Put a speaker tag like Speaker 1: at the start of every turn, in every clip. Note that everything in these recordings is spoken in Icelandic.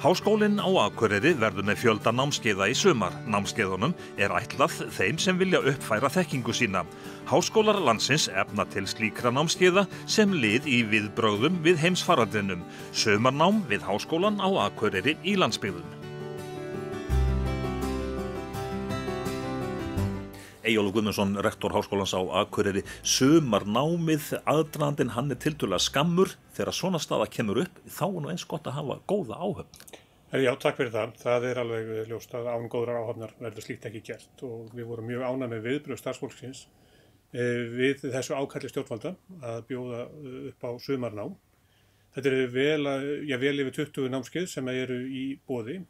Speaker 1: Háskólinn á Akureyri verður með fjölda námskeiða í sumar. Námskeiðunum ætlað þeim sem vilja uppfæra þekkingu sína. Háskólar landsins efna til slíkra námskeiða sem lið í viðbrögðum við heimsfaraldrinum. Sumarnám við Háskólann á Akureyri í landsbyggðum. Eyjólfur Guðmundsson, rektor Háskólans á Akureyri. Sumarnámið, aðdragandinn, hann tiltölulega skammur. Þegar svona staða kemur upp, þá nú eins gott að hafa góða áhöfn.
Speaker 2: Já, takk fyrir það. Það alveg ljóst að án góðrar áhafnar verður slíkt ekki gert og við vorum mjög ánægð með viðbrögð starfsfólksins við þessu ákalli stjórnvalda að bjóða upp á sumarnám. Þetta eru vel yfir 20 námskeið sem eru í boði,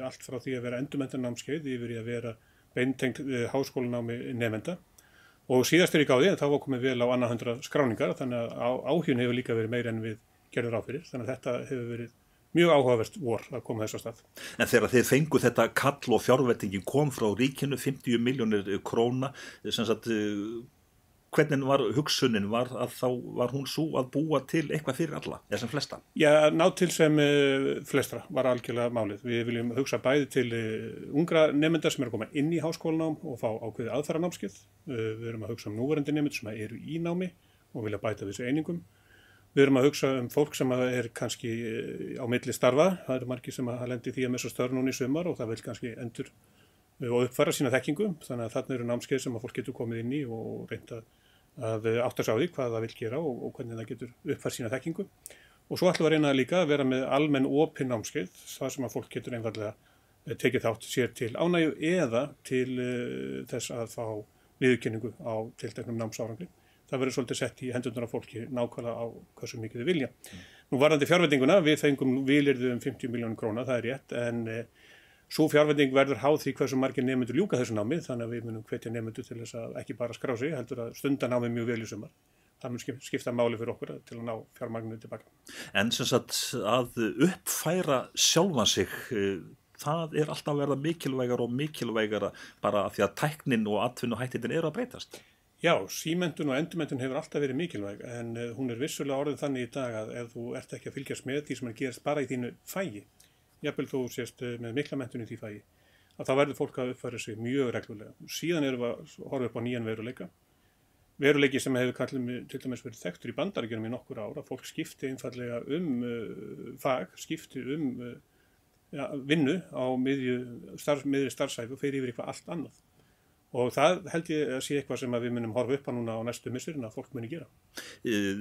Speaker 2: allt frá því að vera endurmenntunarnámskeið yfir í að vera beintengt háskólanámi nemenda og síðast ég á því en þá var komið vel á annað 100 skráningar þannig að áhuginn hefur líka verið meira en við gerðum ráð fyrir þannig að þetta hefur verið mjög áhugavert vor að koma þess að stað. En
Speaker 1: þegar þið fengu þetta kall og fjárveitingin kom frá ríkinu 50 milljónir króna sem sagt hvernig var hugsunin var hún svo að búa til eitthvað fyrir alla, eða sem flesta?
Speaker 2: Já, ná til sem flestra var algjörlega málið. Við viljum hugsa bæði til ungra nemenda sem eru að koma inn í háskólanám og fá ákveðið aðfaranámskeið. Við erum að hugsa núverandi nemendur sem eru í námi og vilja bæta við þessu einingum. Við erum að hugsa fólk sem kannski á milli starfa. Það eru margir sem lendi því að missa störf núna í sumar og það vil kannski endur og uppfæra sína þekkingu. Þannig að þarna eru námskeið sem fólk getur komið inn í og reynda að átta sig á því hvað það vil gera og hvernig það getur uppfært sína þekkingu. Og svo ætlum við að reyna líka að vera með almenn opin námskeið, það sem að fólk getur einfaldlega tekið þátt sér til ánægju eða til þess að fá viðurkenningu á tilteknum námsárangri. Það verður svolítið sett í hendurnar á fólki nákvæmlega á hversu mikið þau vilja. Nú varðandi fjárveitinguna, við fengum vilyrði 50 milljónir króna, það rétt, en sú fjárveiting verður háð því hversu margir nemendur ljúka þessu námi, þannig að við munum hvetja nemendur til þess að ekki bara skrá sig, heldur að stunda námið mjög vel í sumar. Það mun skipta máli fyrir okkur til að ná fjármagninu tilbaka.
Speaker 1: En sem sagt að uppfæra sjálfan sig, það alltaf að verða mikilvægara bara af því að tæknin og atvinnuhættin eru að breytast.
Speaker 2: Já, símenntun og endurmenntun hefur alltaf verið mikilvæg, en hún vissulega orðin þannig í dag að ef þú ert ekki að fylgjast með því sem gerist bara í þínu fagi, jafnvel þú sést með mikla menntun í því fagi, að þá verður fólk að uppfæra sig mjög reglulega. Síðan erum við að horfa upp á nýjan veruleika. Veruleiki sem hefur til dæmis verið þekktur í Bandaríkjunum í nokkur ár, að fólk skipti einfallega fag, skipti vinnu á miðri starfsæfi og fer yfir eitthvað allt annað. Og það held ég að sé eitthvað sem við munum horfa upp á núna á næstu misserin að fólk muni gera.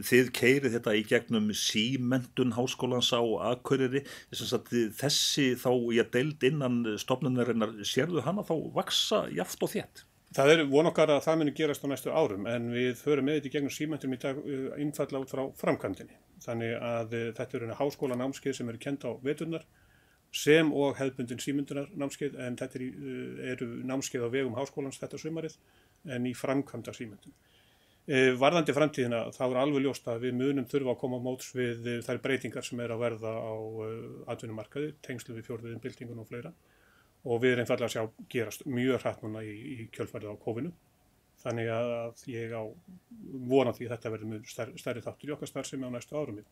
Speaker 1: Þið keyrið þetta í gegnum símenntun Háskólans á Akureyri. Þessi þá deild innan stofnunarinnar, sérðu hana þá vaxa jafnt og þétt?
Speaker 2: Það von okkar að það muni gerast á næstu árum en við förum með þetta í gegnum símenntun í dag einfaldlega út frá framkvæmdinni. Þannig að þetta eru háskólanámskeið sem eru kennd á veturnar sem og hefðbundin símenntunarnámskeið en þetta eru námskeið á vegum háskólans þetta sumarið en í framkvæmda símenntun. Varðandi framtíðina þá alveg ljóst að við munum þurfa að koma á móts við þær breytingar sem að verða á atvinnumarkaði, tengslu við fjórðu iðnbyltingun og fleira og við einfaldlega að sjá gerast mjög hratt núna í kjölfarið á kófinu. Þannig að ég á vona því að þetta verður mjög stærri þáttur í okkar starfsemi á næstu árum.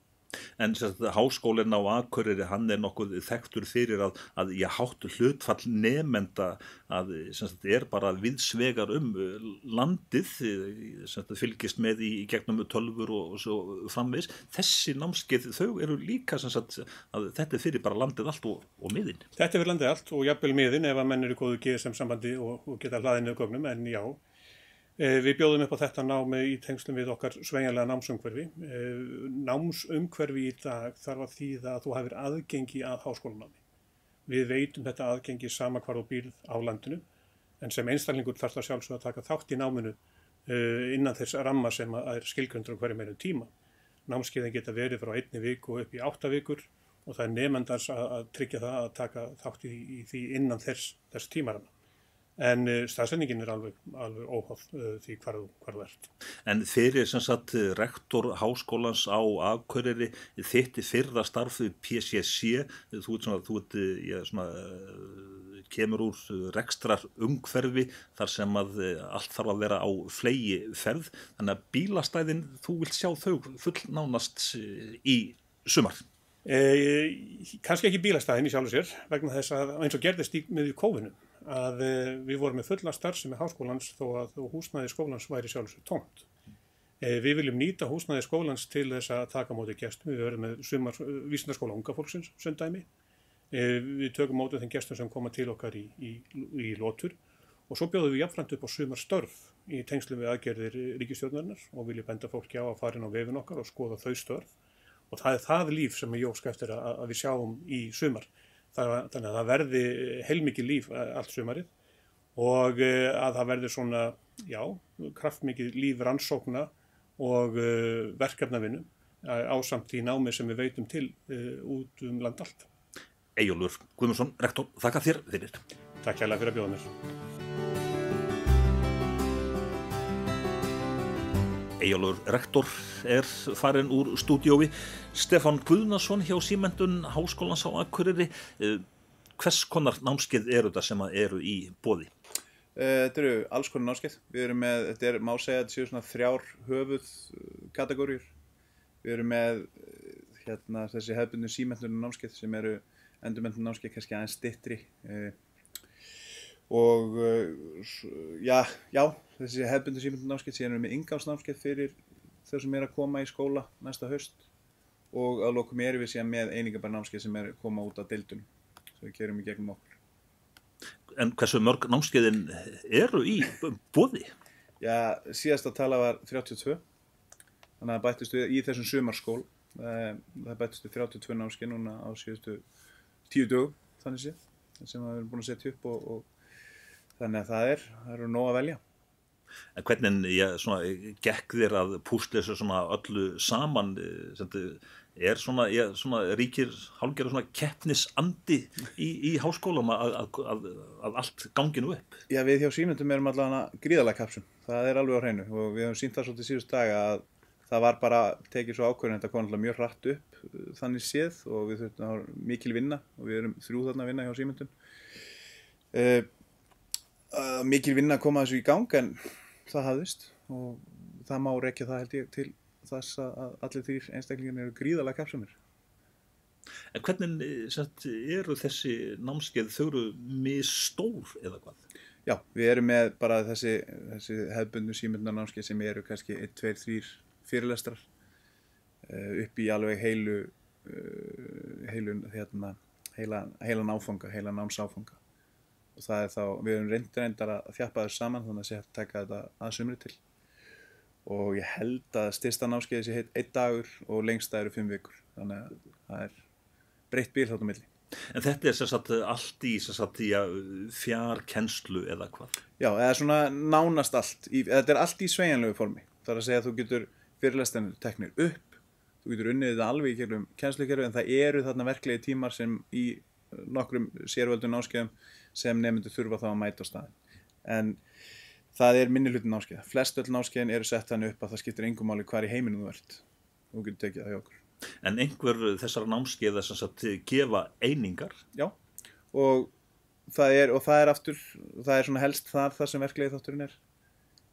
Speaker 1: En háskólinn á Akureyri, hann nokkuð þekktur fyrir að hátt hlutfall nemenda að bara viðsvegar landið, fylgist með í gegnum tölvur og svo framvegis. Þessi námskeið, þau eru líka að þetta fyrir bara landið allt og miðin.
Speaker 2: Þetta fyrir landið allt og jafnvel miðin ef að menn eru góðu GSM sambandi og geta hlaðið niður gögnum, en já. Við bjóðum upp á þetta námi í tengslum við okkar sveigjanlega námsumhverfi. Námsumhverfi í dag þarf að þýða að þú hafir aðgengi að háskólanámi. Við veitum þetta aðgengi sama hvar þú býrð á landinu, en sem einstaklingur þarf það sjálfsögðu að taka þátt í náminu innan þess ramma sem er skilgreindur á hverjum einum tíma. Námskeiðin geta verið frá 1 viku upp í 8 vikur og það nemandans að tryggja það að taka þátt í því innan þess tímaramma. En staðsetningin alveg óháð því hvar þú ert.
Speaker 1: En fyrir rektor Háskólans á Akureyri, þitt fyrra starf við PCC, þú kemur úr rekstrar umhverfi þar sem að allt þarf að vera á flegi ferð, þannig að bílastæðin, þú vilt sjá þau fullnánast í sumar.
Speaker 2: Kannski ekki bílastæðin í sjálfu sér vegna þess að eins og gerðist með kófinum að við vorum með fulla starfsemi háskólans þó að húsnæði skólans væri sjálfu sér tómt. Við viljum nýta húsnæði skólans til þess að taka á móti gestum. Við verðum með vísindaskóla unga fólksins sem dæmi. Við tökum móti þeim gestum sem koma til okkar í lotur og svo bjóðum við jafnframt upp á sumarstörf í tengslum við aðgerðir ríkisstjórnarinnar og viljum benda fólki á að fara inn á vefinn okkar og skoða þau störf. Og það það líf sem ég óska eftir að við sjáum í sumar. Þannig að það verði heilmikið líf allt sumarið og að það verði svona, kraftmikið líf rannsókna og verkefnavinnu ásamt í námi sem við veitum til út land allt.
Speaker 1: Eyjólfur Guðmundsson, rektor, þakka þér fyrir.
Speaker 2: Takk hérlega fyrir að bjóða mér.
Speaker 1: Eyjólfur rektor farinn úr stúdíói. Stefán Guðnason hjá Símenntun Háskólans á Akureyri. Hvers konar námskeið eru þetta sem eru í boði?
Speaker 3: Þetta eru alls konar námskeið. Við erum með, má segja að þetta séu svona 3 höfuðkategóríur. Við erum með þessi hefðbundnu símenntun námskeið sem eru endurmenntun námskeið kannski aðeins styttri. Og þessi hefðbundnu símenntun námskeið, síðan erum við inngangsnámskeið fyrir þau sem að koma í skóla næsta haust og að lokum erum við síðan með einingabær námskeið sem koma út af deildunum sem við gerum í gegnum okkur.
Speaker 1: En hversu mörg námskeiðin eru í boði?
Speaker 3: Síðasta tala var 32, þannig að það bættist við í þessum sumarskól, það bættist við 32 námskeið núna á síðustu 10 dögum, þannig séð, sem við erum búin að setja upp og þannig að það eru nóg að velja.
Speaker 1: En hvernig gekk þér að púsla þessu svona öllu saman? Ríkir hálfgerður svona keppnisandi í háskólum að allt gangi nú upp?
Speaker 3: Já, við hjá Símenntun erum allavega gríðarlega kappsöm. Það er alveg á hreinu og við höfum sýnt það svolítið síðustu daga að það var bara tekið svo ákvörðun, þetta kom mjög hratt upp þannig séð og við þurftum að hafa mikil vinna og við erum 3 þarna að vinna hjá Símenntun. Mikil vinna að koma þessu í gang en það hafðist og það má rekja það held ég til þess að allir 3 einstaklingar eru gríðarlega kappsamir.
Speaker 1: En hvernig eru þessi námskeið, þau eru misstór eða hvað?
Speaker 3: Já, við erum með bara þessi hefðbundnu símenntunar námskeið sem eru kannski 1, 2, 3 fyrirlestrar upp í alveg heilan áfanga, heilan námsáfanga. Og það þá, við höfum reyndar að þjappa þessu saman þannig að sé að taka þetta að sumri til. Og ég held að stysta námskeiði sé 1 dagur og lengsta eru 5 vikur. Þannig að það breytt bil þarna á milli.
Speaker 1: En þetta allt í fjarkennslu eða hvað?
Speaker 3: Já, eða svona nánast allt. Þetta allt í sveigjanlegu formi. Það að segja að þú getur fyrirlesturinn teknir upp, þú getur unnið þetta alveg í gegnum kennslukerfi en það eru þarna verklegi tímar sem í nokkrum sérvöldum námskeiðum sem nemendur þurfa þá að mæta á staðinn. En það minni hluti námskeiða. Flest öll námskeiðin eru sett þannig upp að það skiptir engu máli hvar í heiminum þú ert. Þú getur tekið það hjá okkur.
Speaker 1: En einhver þessara námskeiða gefa einingar?
Speaker 3: Já, og það aftur, það svona helst það sem verklegi þátturinn er.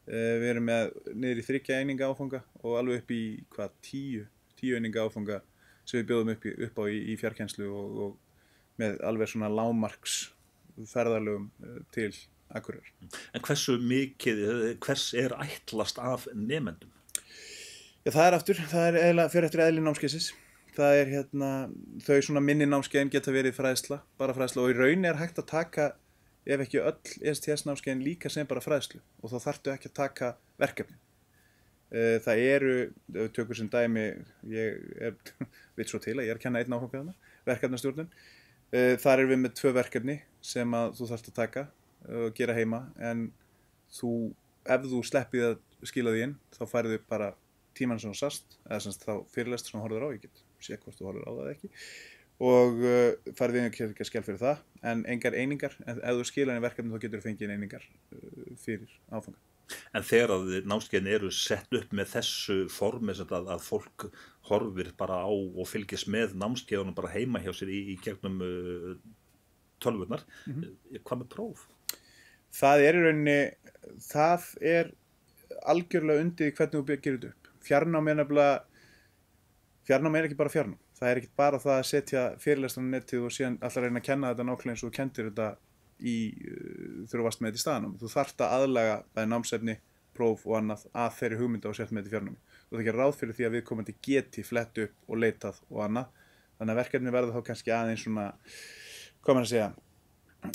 Speaker 3: Við erum með niður í 3 eininga áfanga og alveg upp í 10 eininga áfanga sem við bjóðum upp á í fjarkennslu og með alveg svona lágmarks ferðalögum til Akureyrar.
Speaker 1: En hvers ætlast af nemendum?
Speaker 3: Já, það fyrir eftir eðli námskeiðsins. Það þau svona minni námskeiðin geta verið fræðsla, bara fræðsla og í raun hægt að taka, ef ekki öll ESTS námskeiðin líka sem bara fræðslu og þá þarftu ekki að taka verkefni. Það ef við tökum sem dæmi, ég veit svo til að ég að kenna einn áfanga þarna, verkefnastjórnun. Þar erum við með 2 verkefni sem að þú þarft að taka og gera heima en ef þú sleppið að skila því inn þá færðu bara tímann sem þú sast eða semst þá fyrirlestur sem þú horfður á, ég get sé hvort þú horfður á það ekki og færðu inn ekki að skell fyrir það en engar einingar, en ef þú skila inn verkefni þá getur þú fengið einingar fyrir áfanga.
Speaker 1: En þegar að námskeiðin eru sett upp með þessu formi að fólk horfir bara á og fylgist með námskeiðunum bara heima hjá sér í gegnum tölvurnar, hvað með próf?
Speaker 3: Það í rauninni, það algjörlega undir hvernig þú gerir þetta upp. Fjarnám er ekki bara fjarnám. það ekkert bara það að setja fyrirlestan á netið og síðan alltaf reyna að kenna þetta nákvæmlega eins og þú kendir þetta þegar þú varst með þetta í staðanum. Þú þarft að aðlaga bæði námsefni, próf og annað að þeirri hugmynda og sett með þetta í fjarnámi. Þú þarf ekki ráð fyrir því að viðkomandi geti flett upp og leitað og annað. Þannig að verkefni verða þá kannski aðeins svona, hvað maður að segja,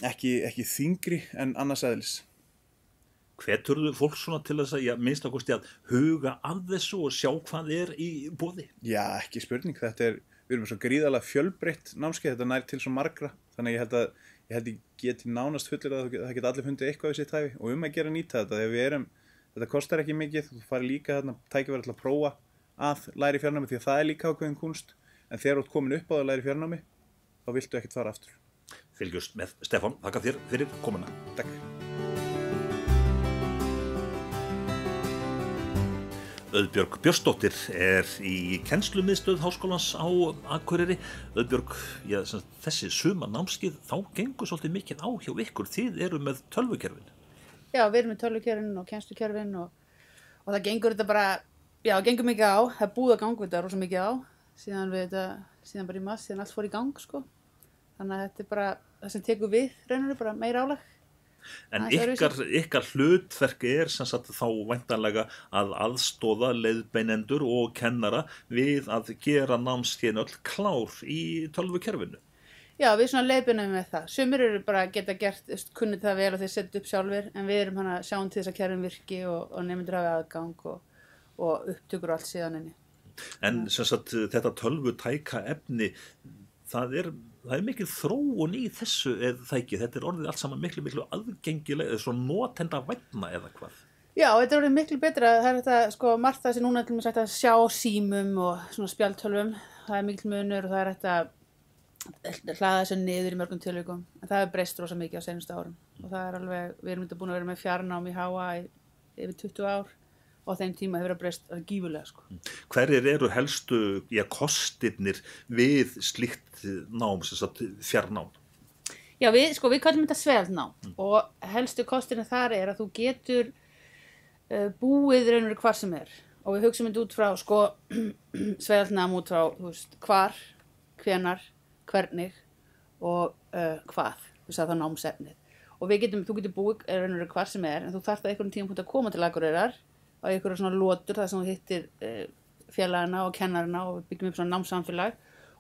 Speaker 3: ekki þyngri en annars eðlis.
Speaker 1: Hveturðu fólk svona til þess að minnst að kosti að huga að þessu og sjá hvað í boði?
Speaker 3: Já, ekki spurning. Við erum svo gríðarlega fjölbreytt námskeið, þetta nær til svo margra. Þannig ég held ég geti nánast fullir að það geta allir fundið eitthvað við sitt hæfi og að gera nýta þetta. Þegar þetta kostar ekki mikið, þú farið líka þarna tækifæri til að prófa að læra í fjarnámi því að það líka ákveðin kúnst. En þegar þú ert komin upp á að læra í fjarnámi, þá viltu ekkert fara aftur.
Speaker 1: Fylgjumst með Stefán, þakka þér fyrir komuna.
Speaker 3: Takk.
Speaker 1: Auðbjörg Björnsdóttir í kennslumiðstöð Háskólans á Akureyri. Auðbjörg, þessi sumarnámskeið, þá gengur svolítið mikið á hjá ykkur. Þið eru með tölvukerfin.
Speaker 4: Já, við erum með tölvukerfin og kennslukerfin og það gengur þetta bara, já, það gengur mikið á. Það er búið að ganga þetta rosa mikið á. Síðan bara í mars, síðan allt fór í gang, sko. Þannig að þetta er bara það sem tekur við, rauninu, bara meira álag.
Speaker 1: En ykkar hlutverk sem sagt þá væntanlega að aðstoða leiðbeinendur og kennara við að gera námskeiðin öll klár í tölvukerfinu.
Speaker 4: Já, við svona leiðbeinum með það. Sumir eru bara geta gert, kunnið það vel og þeir setja upp sjálfur, en við erum að sjáum til þess að kerfin virki og nemendur hafi aðgang og upptökur og allt síðan inni.
Speaker 1: En sem sagt þetta tölvutæka efni, það er mikil þróun í þessu eða það ekki, þetta er orðið allt saman miklu aðgengilega, svo notenda vænna eða hvað?
Speaker 4: Já, þetta er orðið miklu betra, það er þetta, sko, margt það sem núna til að sjá símum og svona spjaldtölvum, það er mikil munur og það er þetta hlaða þessu niður í mörgum tilvikum, en það er breyst rosa mikið á seinustu árum og það er alveg, við erum búin að vera með fjarnám í HA í yfir 20 ár og á þeim tíma hefur það breyst gífurlega, sko.
Speaker 1: Hverjir eru helstu kostirnir við slíkt nám, sem sagt fjarnám?
Speaker 4: Já, við kallum þetta sveðalnám og helstu kostirnir þar er að þú getur búið raunverulega hvar sem er og við hugsaum þetta út frá, sko, sveðalnám út frá, þú veist, hvar, hvenar, hvernig og hvað, þú veist, það er námsefnið. Og þú getur búið raunverulega hvar sem er en þú þarft að einhvern tímapunkt að koma til Akureyrar á einhverja svona lotur þar sem þú hittir félagana og kennarana og byggjum upp svona námssamfélag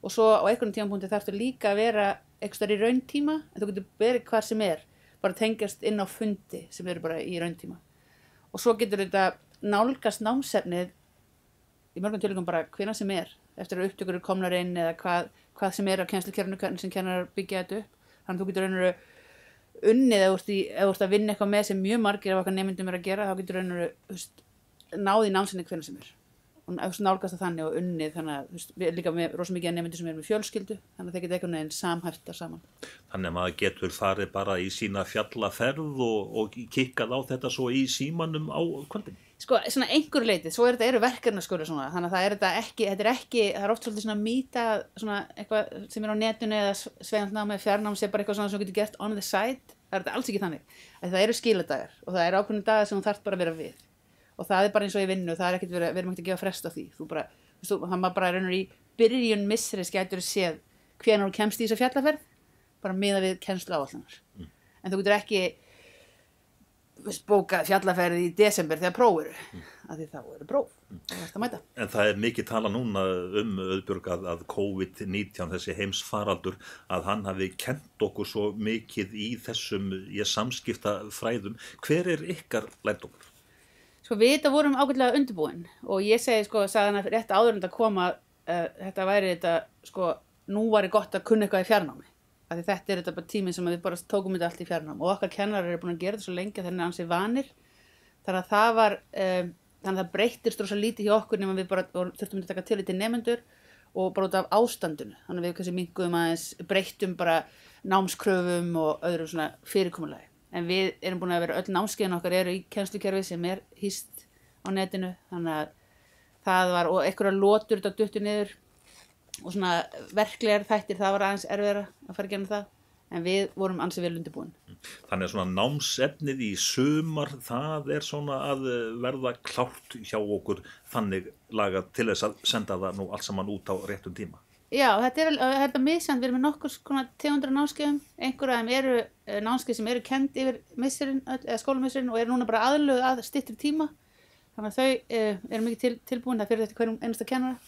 Speaker 4: og svo á einhverjum tímapunkti þarftu líka að vera einhverstaðar í rauntíma en þú getur verið hvar sem er, bara tengjast inn á fundi sem eru bara í rauntíma. Og svo getur þetta nálgast námsefnið í mörgum tilvikum bara hvenær sem er, eftir að upptökur eru komnar inn eða hvað sem er á kennslukerfinu, hvernig sem kennarar byggja þetta upp. Þannig að þú getur raunverulega unnið ef þú ert að vinna eitthvað með sem mjög margir af okkar nemendum að gera, þá getur raunverulega náði námsefni hvernig sem er og nálgast það þannig og unnið þannig að við erum líka með rosa mikið nemendur sem eru með fjölskyldu þannig að þeir geta einhvern veginn samhæft það saman.
Speaker 1: Þannig að maður getur farið bara í sína fjallaferð og kikkað á þetta svo í símanum á kvöldin?
Speaker 4: Sko, svona einhver leiti, svo eru verkefnaskólar svona, þannig að það er oft svolítið svona mýta svona eitthvað sem er á netinu eða sveignám eða fjarnám sem bara eitthvað svona sem getur gert on the side, það er þetta alls ekki þannig. Það eru skiladagar og það eru ákveðnir dagar sem þú þarft bara að vera við. Og það er bara eins og í vinnu, það er ekkert við erum ekkert að gefa frest á því. Það maður bara raunir í byrjun missris gætur séð hvenær þú kemst í þessa fjallaferð, bara miðað við kennsluáætlanir. En þú getur ekki bóka fjallaferð í desember þegar próf eru, af því þá eru próf og það er að mæta.
Speaker 1: En það er mikið tala núna Auðbjörg að COVID-19, þessi heimsfaraldur, að hann hafi kennt okkur svo mikið í þessum samskiptafræðum. Hver er ykkar lærdómur?
Speaker 4: Sko við þetta vorum ágætlega undirbúin og ég segi sagði hana rétt áður en þetta koma þetta væri þetta, nú væri gott að kunna eitthvað í fjarnámi. Af því þetta þetta bara tíminn sem við bara tókum þetta allt í fjarnám og okkar kennarar eru búin að gera þetta svo lengi að þeir eru ansi vanir. Þannig að það breyttist rosa lítið hjá okkur nema við bara þurftum að taka tillit til nemendur og bara út af ástandinu. Þannig að við kannski minnkuðum aðeins, breyttum bara námskröfum og öðru svona fyrirkomulagi. En við erum búin að vera, öll námskeiðin okkar eru í kennslukerfi sem er hýst á netinu, þannig að það var, og einhverja lotur þetta duttu niður og svona verklegar þættir, það var aðeins erfiðara að fara að gera það, en við vorum ansi vel undirbúin.
Speaker 1: Þannig að svona námsefnið í sumar, það er svona að verða klárt hjá okkur þannig lagað til þess að senda það nú allt saman út á réttum tíma.
Speaker 4: Já, þetta er misjandi, við erum með nokkur konar tegundur af námskeiðum, einhver af þeim eru námskeið sem eru kennd yfir misserinn, eða skólamisserinn og eru núna bara aðlöguð að styttri tíma, þannig að þau eru mikið tilbúin, það fyrir þetta hverjum einasta kennara,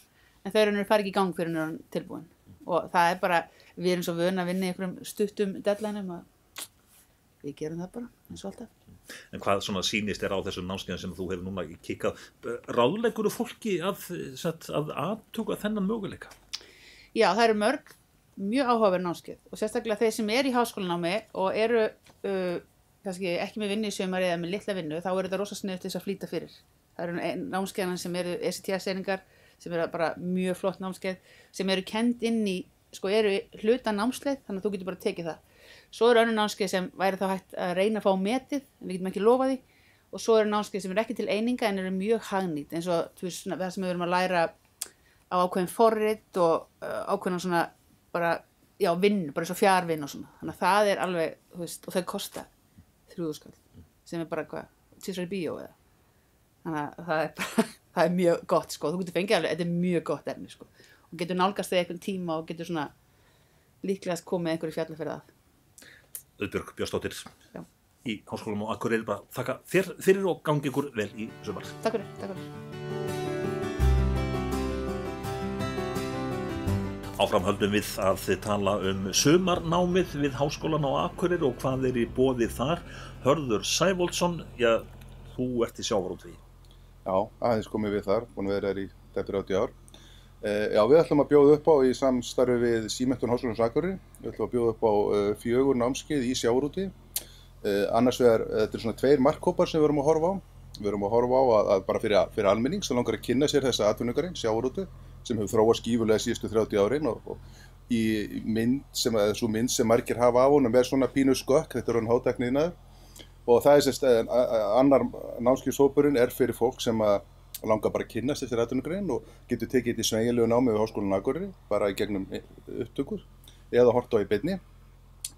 Speaker 4: en þau eru farið ekki í gang fyrir hann tilbúin og það er bara, við erum svo vön að vinna í einhverjum stuttum deadlineum að við gerum það bara, eins og alltaf.
Speaker 1: En hvað svona sýnist á þessum námskeiðum sem þú hefur núna kikkað, ráðleggur fólki að athugga þennan möguleika?
Speaker 4: Já, það eru mjög áhugaverð námskeið og sérstaklega þeir sem eru í háskólanámi og eru kannski ekki með vinnu í sumar eða með litla vinnu, þá eru þetta rosa sniðugt til þess að flýta fyrir. Það eru námskeiðan sem eru ECTS-einingar, sem eru bara mjög flott námskeið, sem eru kennd inn í, eru hluta námsleið, þannig að þú getur bara tekið það. Svo eru önnur námskeið sem væri þá hægt að reyna að fá metið, en við getum ekki lofað því, og svo eru námskeið sem eru ekki til eininga en eru mjög hagnýt, eins og það sem við erum að læra á ákveðin forrit og ákveðin svona bara, já, vinnu, bara eins og fjarvinn og svona. Þannig að það er alveg, og þau kosta 3.000 skall, sem er bara hvað, tísar í bíó eða. Þannig að það er bara, það er mjög gott, þú getur fengið alveg, þetta er mjög gott efni, og getur nálgast þau einhvern tíma og getur svona líklegast komið einhverju fjallaferð að.
Speaker 1: Auðbjörg Björnsdóttir í Háskólanum á Akureyri, bara þakka þér fyrir og gangi ykkur vel í sumar.
Speaker 4: Takk fyrir.
Speaker 1: Áfram höldum við að tala sumarnámið við Háskólann á Akureyri og hvað í boði þar. Hörður Sævoldsson, já, þú ert í sjávarútvegi.
Speaker 5: Já, aðeins komið við þar, búin að vera í tæpir 80 ár. Já, við ætlum að bjóða upp á í samstarfi við Símenntun Háskólans á Akureyri. Við ætlum að bjóða upp á 4 námskeið í sjávarútvegi. Annars vegar, þetta er svona 2 markhópar sem við erum að horfa á. Við erum að horfa á að bara fyrir almenning sem langar að kynna sér þessa atvinnugrein, sjávarútveg, sem hefur þróast gífurlega síðustu 30 árin og í sú mynd sem margir hafa á honum er svona pínu skökk, þetta er hann hátækniiðnaður og það er annar námskeiðshópurinn er fyrir fólk sem langar bara að kynna sér þessari atvinnugrein og getur tekið þetta í sveigjanlegu námi við Háskólann á Akureyri, bara í gegnum upptökur eða horft á í beinni.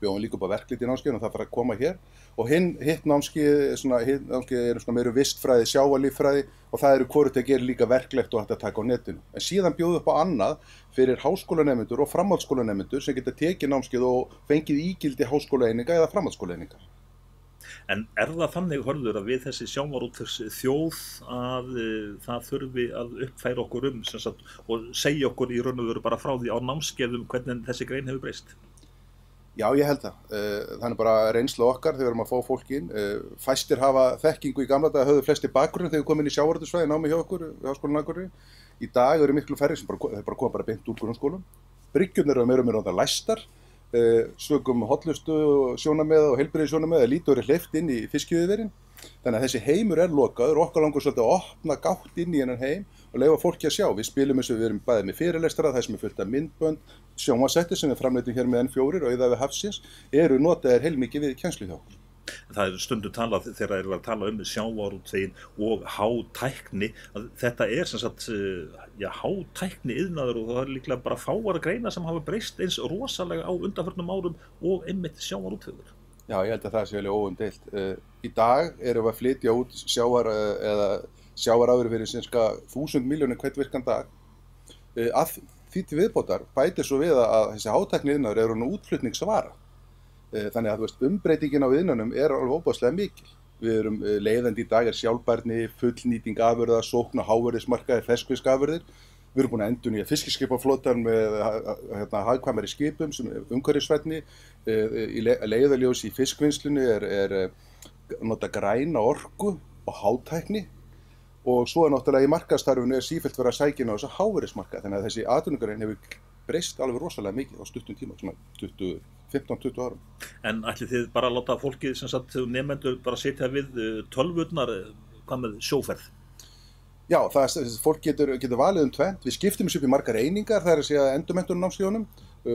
Speaker 5: Bjóðum líka upp á verklit í námskeiðinu og það fara að koma hér og hitt námskeið eru svona meira vistfræði, sjávarlíffræði og það eru hvorugt að gera líka verklegt og hægt að taka á netinu. En síðan bjóðum upp á annað fyrir háskólanemendur og framhaldsskólanemendur sem geta tekið námskeið og fengið ígildi háskólaeininga eða framhaldsskólaeininga.
Speaker 1: En það þannig, Hörður, að við þessi sjávarútvegs þjóð að það þurfi að uppfæra okkur og segja okkur í raun og veru bara frá því á námskeiðum hvernig þessi grein hefur breyst?
Speaker 5: Já, ég held það. Þannig bara reynsla okkar þegar við erum að fá fólk inn. Fæstir hafa þekkingu í gamla daga, höfðu flestir bakgrunn þegar við komum inn í sjávarútvegsfræði námi hjá okkur, við Háskólann á Akureyri. Í dag eru miklu færri sem bara koma beint úr grunnskólum. Bryggjurnar eru meira og meira læstar, sögum hollustu sjónarmiða og heilbrigðissjónarmiða lítur er hleypt inn í fiskveiðiverin. Þannig að þessi heimur er lokaður og okkar langar svolítið að opna gátt inn í hennan heim og leyfa fólki að sjá. Við spilum eins og við erum bæðið með fyrirlestara, það sem er fullt af myndbönd, sjónvarpsþættir sem við framleitum hér með N4 og Auða við hafsins eru notaðir heilmikið við kennslu hjá okkur.
Speaker 1: Það er stundum talað þegar eru að tala sjávarútveginn og hátækni að þetta er sem sagt hátækni iðnaður og það er líklega bara fáar greina sem hafa breyst eins rosalega á undanförnum árum og einmitt sjávarútvegur.
Speaker 5: Já, ég held að það sé alveg óumdeilt. Í dag erum við að flytja út sjávarafurðir fyrir sirka 1.000 milljónir hvern virkan dag. Að því til viðbótar bætir svo við að þessi hátækni iðnaður eru nú útflutningsvara. Þannig að umbreytingin á iðnanum er alveg óbáslega mikil. Við erum leiðandi í dag er sjálfbærni, fullnýting afurða, sókn á háverðismarkaði, ferskfiskafurðir. Við erum búin að endurnýja fiskiskipaflotann með hagkvæmari skipum sem umhverfisvænni. Leiðarljós í fiskvinnslunni er nota græna orku og hátækni. Og svo náttúrulega í markaðsstarfinu sífellt verið að sækja inn á þessa háverðismarkaði. Þannig að þessi atvinnugrein hefur breyst alveg rosalega mikið á stuttum tíma, svona 15-20 árum. En
Speaker 1: ætlið þið bara að láta fólkið, nemendur, bara sitja við tölvurnar, hvað með sjóferð?
Speaker 5: Já, fólk getur valið tvennt. Við skiptum þessu upp í margar einingar, það er að segja endurmenntun námskeiðunum.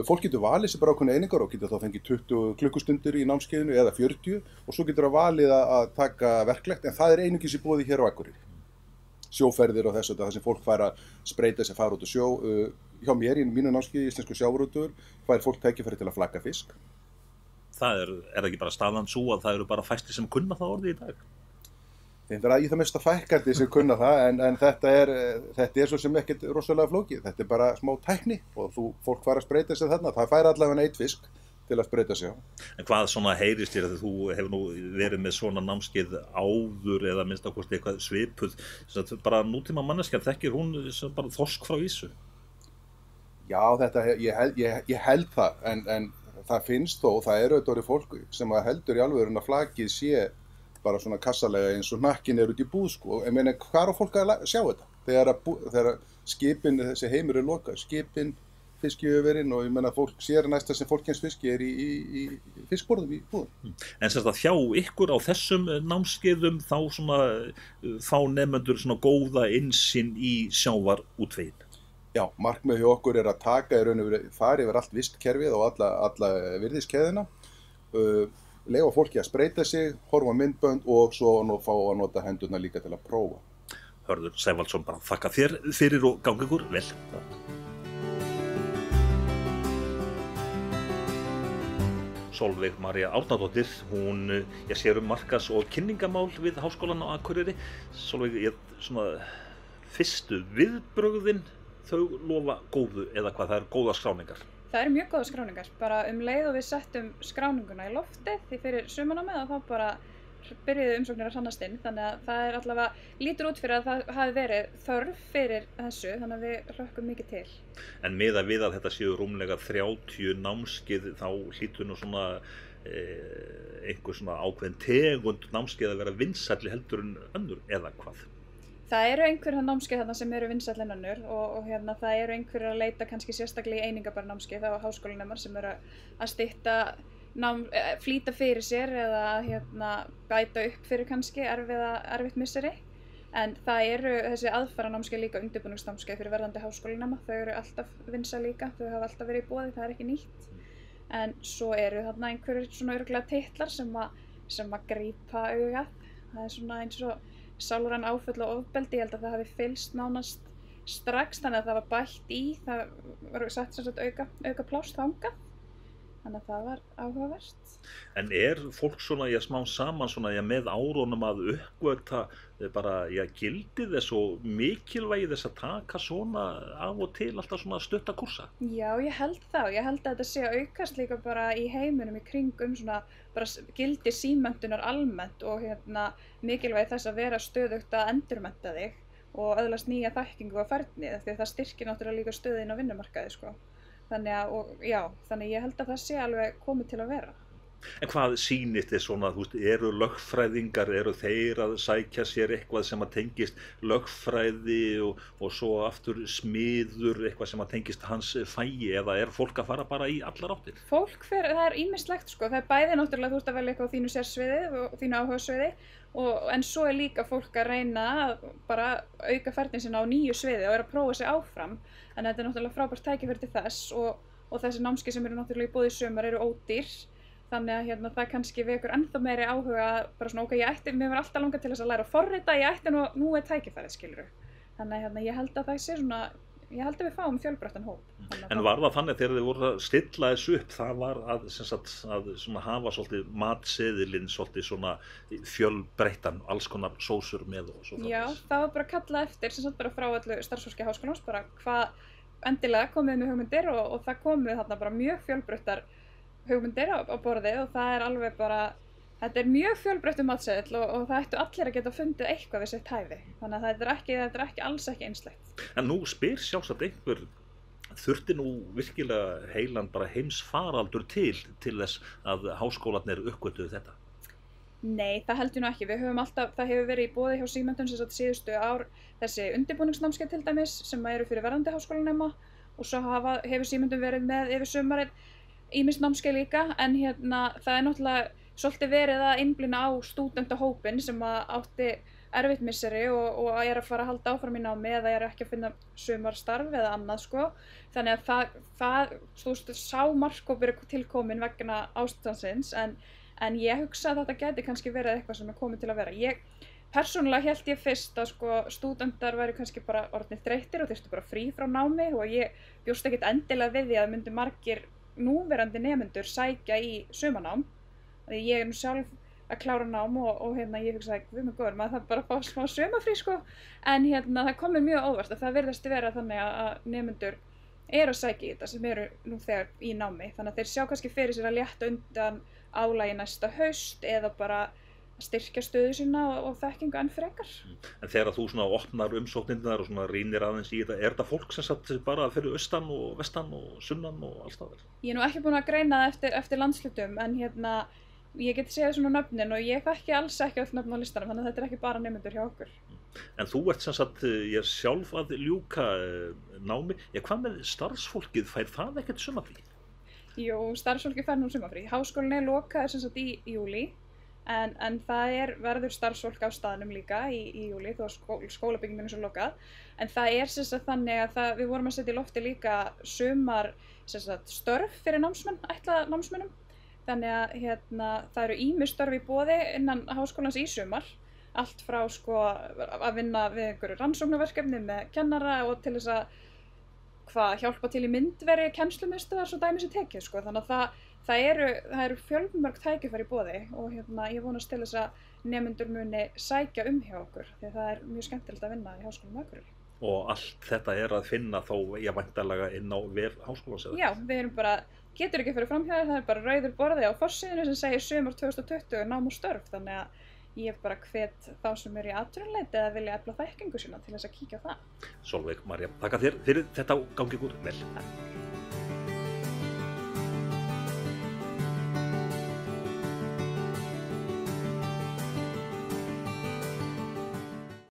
Speaker 5: Fólk getur valið sér bara ákveðnar einingar og getur þá fengið 20 klukkustundir í námskeiðinu eða 40 og svo getur það valið að taka verklegt, en það er einungis í boði hér á Akureyri. Sjóferðir og þess að það sem fólk fær að spreyta sig að fara út og sjó. Hjá mér í mínu námskeiði í íslensku sjávarútvegur fær fólk tækifæri til að flagga fisk.
Speaker 1: Það er ekki bara staðan svo að það eru bara fæstir sem kunna það orðið í dag?
Speaker 5: Þeim verða í það mesta fækkandi sem kunna það, en þetta er svo sem ekkert rosalega flókið. Þetta er bara smá tækni og fólk fara að spreita sig þarna. Það fær allavega einn fisk til að spreita sig á.
Speaker 1: En hvað svona heyrist þér að þú hefur nú verið með svona námskeið áður eða minnst ákvæmst eitthvað svipuð, bara nútíma manneskja, þekkir hún bara þorsk frá ýsu?
Speaker 5: Já, ég held það, en það finnst þó, það eru auðvitað fólk sem heldur í alvörun að flakið sé bara svona kassalega eins og hnakkin út í búð, sko. Ég meina, hvað á fólk að sjá þetta? Þegar skipin, þessi heimur er lokað, skipin, fiskjöfurinn og ég meina, fólk sér næsta sem fólkins fiski er í fiskborðum í búðum.
Speaker 1: En sem sagt hjá ykkur á þessum námskeiðum þá svona, fá nemendur svona góða innsýn í sjávarútveginn?
Speaker 5: Já, markmið hjá okkur er að taka í raun og veru, fara yfir allt vistkerfið og alla virðiskeðina, leyfa fólki að spreita sig, horfa myndbönd og svo fá að nota hendurna líka til að prófa.
Speaker 1: Hörður Sævaldsson, bara þakka þér fyrir og gangi ykkur vel. Sólveig María Árnadóttir, hún sér markas- og kynningamál við Háskólann á Akureyri. Sólveig, svona fyrstu viðbrögðin, þau lofa góðu eða hvað, það eru góða skráningar?
Speaker 6: Það eru mjög góða skráningar, bara leið og við settum skráninguna í loftið því fyrir sumarnámið og þá bara byrjuðu umsóknir að hrannast inn, þannig að það er allavega lítur út fyrir að það hafi verið þörf fyrir þessu, þannig að við hlökkum mikið til.
Speaker 1: En miðað við að þetta séu rúmlega 30 námskeið, þá hlýtur nú svona einhver svona ákveðin tegund námskeið að vera vinsælli heldur en önnur eða hvað?
Speaker 6: Það eru einhverja námskeið þarna sem eru vinsælli en önnur og það eru einhverja að leita kannski sérstaklega í einingabæra námskeið á háskólanemar sem eru að stytta flýta fyrir sér eða bæta upp fyrir kannski erfitt misseri. En það eru þessi aðfaranámskeið líka undirbúningsnámskeið fyrir verðandi háskólanema. Þau eru alltaf vinsæl líka, þau hafa alltaf verið í boði, það er ekki nýtt. En svo eru þarna einhverjir svona örugglega titlar sem að grípa augað. Það er svona eins og sálræn áföll og ofbeldi, ég held að það hafi fylgst nánast strax, þannig að það var bætt í, það var sett sem sagt auka pláss þangað. Þannig að það var áhugavert.
Speaker 1: En fólk svona, smá saman svona, með árunum að uppgöta bara, gildið þess og mikilvægi þess að taka svona af og til alltaf svona stutta kursa?
Speaker 6: Já, ég held það. Ég held að þetta sé að aukast líka bara í heiminum í kringum svona bara gildi símenntunar almennt og mikilvægi þess að vera stöðugt að endurmennta þig og öðlast nýja þekkingu og færni, því að það styrkir náttúrulega líka stöðin á vinnumarkaði, sko. Þannig ég held að það sé alveg komið til að vera.
Speaker 1: En hvað sýnist þið svona, eru lögfræðingar, eru þeir að sækja sér eitthvað sem að tengist lögfræði og svo aftur smiður, eitthvað sem að tengist hans fagi, eða fólk að fara bara í allar áttir?
Speaker 6: Það er ýmislegt, sko, það er bæði náttúrulega þú ert að velja eitthvað á þínu sérsviði og þínu áhugasviði, en svo er líka fólk að reyna að bara auka færni sinna á nýju sviði og að prófa sig áfram, en þetta er náttúrulega frábært tækifæri til þess og þessi námskeið sem eru náttúrulega í boði í sumar eru ódýr. Þannig að það kannski vekur ennþá meiri áhuga bara svona, mér var alltaf langað til þess að læra að forrita, nú er tækifærið, skilurðu. Þannig að ég held að það sé svona, ég held að við fáum fjölbreyttan hóp.
Speaker 1: En var það þannig þegar þið voru að stilla þessu upp, það var að svona hafa svolítið matseðilinn svolítið svona fjölbreyttan, alls konar sósur með og svo framvegis? Já, það var bara að kalla eftir, bara frá öllu starfsfólki háskólans, bara hvað endilega komið með hugmyndir og það komið þarna bara mjög fjölbreyttar hugmyndir á borðið og það er alveg bara, þetta er mjög fjölbreyttur matseðill og það ættu allir að geta fundið eitthvað við sitt hæfi. Þannig að þetta er alls ekki einslegt. En nú spyr sjálfsagt einhver, þurfti nú virkilega heilan bara heimsfaraldur til þess að háskólarnir uppgötuðu þetta? Nei, það held ég nú ekki. Það hefur verið í boði hjá Símenntun sem síðustu ár þessi undirbúningsnámskeið til dæmis sem eru fyrir verðandi háskólanema og svo hefur Símenntun verið með yfir sumarið ýmis námskeið líka, en það er náttúrulega svolítið verið að innblína á stúdentahópinn sem átti erfitt misseri og að fara að halda áfram í námi eða ekki að finna sumarstarf eða annað, sko. Þannig að sá markhópur er tilkominn vegna ástandsins, en ég hugsa að þetta gæti kannski verið eitthvað sem er komið til að vera. Persónulega hélt ég fyrst að stúdentar væri kannski bara orðnir þreyttir og þyrftu bara frí frá námi og ég bjóst ekkert endilega við því að myndu margir núverandi nemendur sækja í sumarnám. Ég er nú sjálf
Speaker 6: að klára nám og ég hugsaði, við með góður, maður það bara að fá smá sumarfrí sko, en það kom mér mjög óvart að það virðast vera þannig að nemendur eru að sækja í þetta sem eru nú þegar í námi, þannig að þeir sjá kannski fyrir sér að létta undan álagi næsta haust eða bara að styrkja stöðu sína og þekkingu enn frekar.
Speaker 1: En þegar þú svona opnar umsóknirnar og svona rýnir aðeins í þetta, þetta fólk sem satt bara fyrir austan og vestan og sunnan og alls staðar?
Speaker 6: Ég er nú ekki búin að greina það eftir landshlutum, en ég geti segið svona nöfnin og ég þekki alls ekki öll nöfn á listanum, þannig að þetta er ekki bara nemendur hjá okkur.
Speaker 1: En þú ert sem sagt sjálf að ljúka námi, hvað með starfsfólkið, fær það ekkert sumarfrí?
Speaker 6: Jú, starfsfólkið fær nú sumarfrí. Háskólinn er lokaður sem sagt í júlí, en það verður starfsfólk á staðnum líka í júlí, þó að skólabyggingin er svo lokað. En það er sem sagt þannig að við vorum að setja í lofti líka sumar sem sagt störf fyrir námsmenn, ætlaða námsmennum. Þannig að það eru ýmis störf í boði innan háskólans í sumar, allt frá sko að vinna við einhverju rannsóknarverkefni með kennara og til þess að hjálpa til í myndveri kennslumiðstöðvar svo dæmi sé tekið sko, þannig að það eru fjölmörg tækifæri í boði og ég vonast til þess að nemendur muni sækja hjá okkur því að það er mjög skemmtilegt að vinna í Háskólanum á Akureyri.
Speaker 1: Og allt þetta er að finna þá væntanlega inn á vef háskólans eða?
Speaker 6: Já, við erum bara, getur ekki fyrir framhjá það er bara rauður borði á forsíðunni sem segir sumar 2020 nám og störf, þannig að ég bara hvet þá sem eru í atvinnuleiti eða vilja efla þekkingu sína til þess að kíkja á það.
Speaker 1: Sólveig María, þakka þér fyrir þetta og gangi ykkur vel.
Speaker 6: Takk.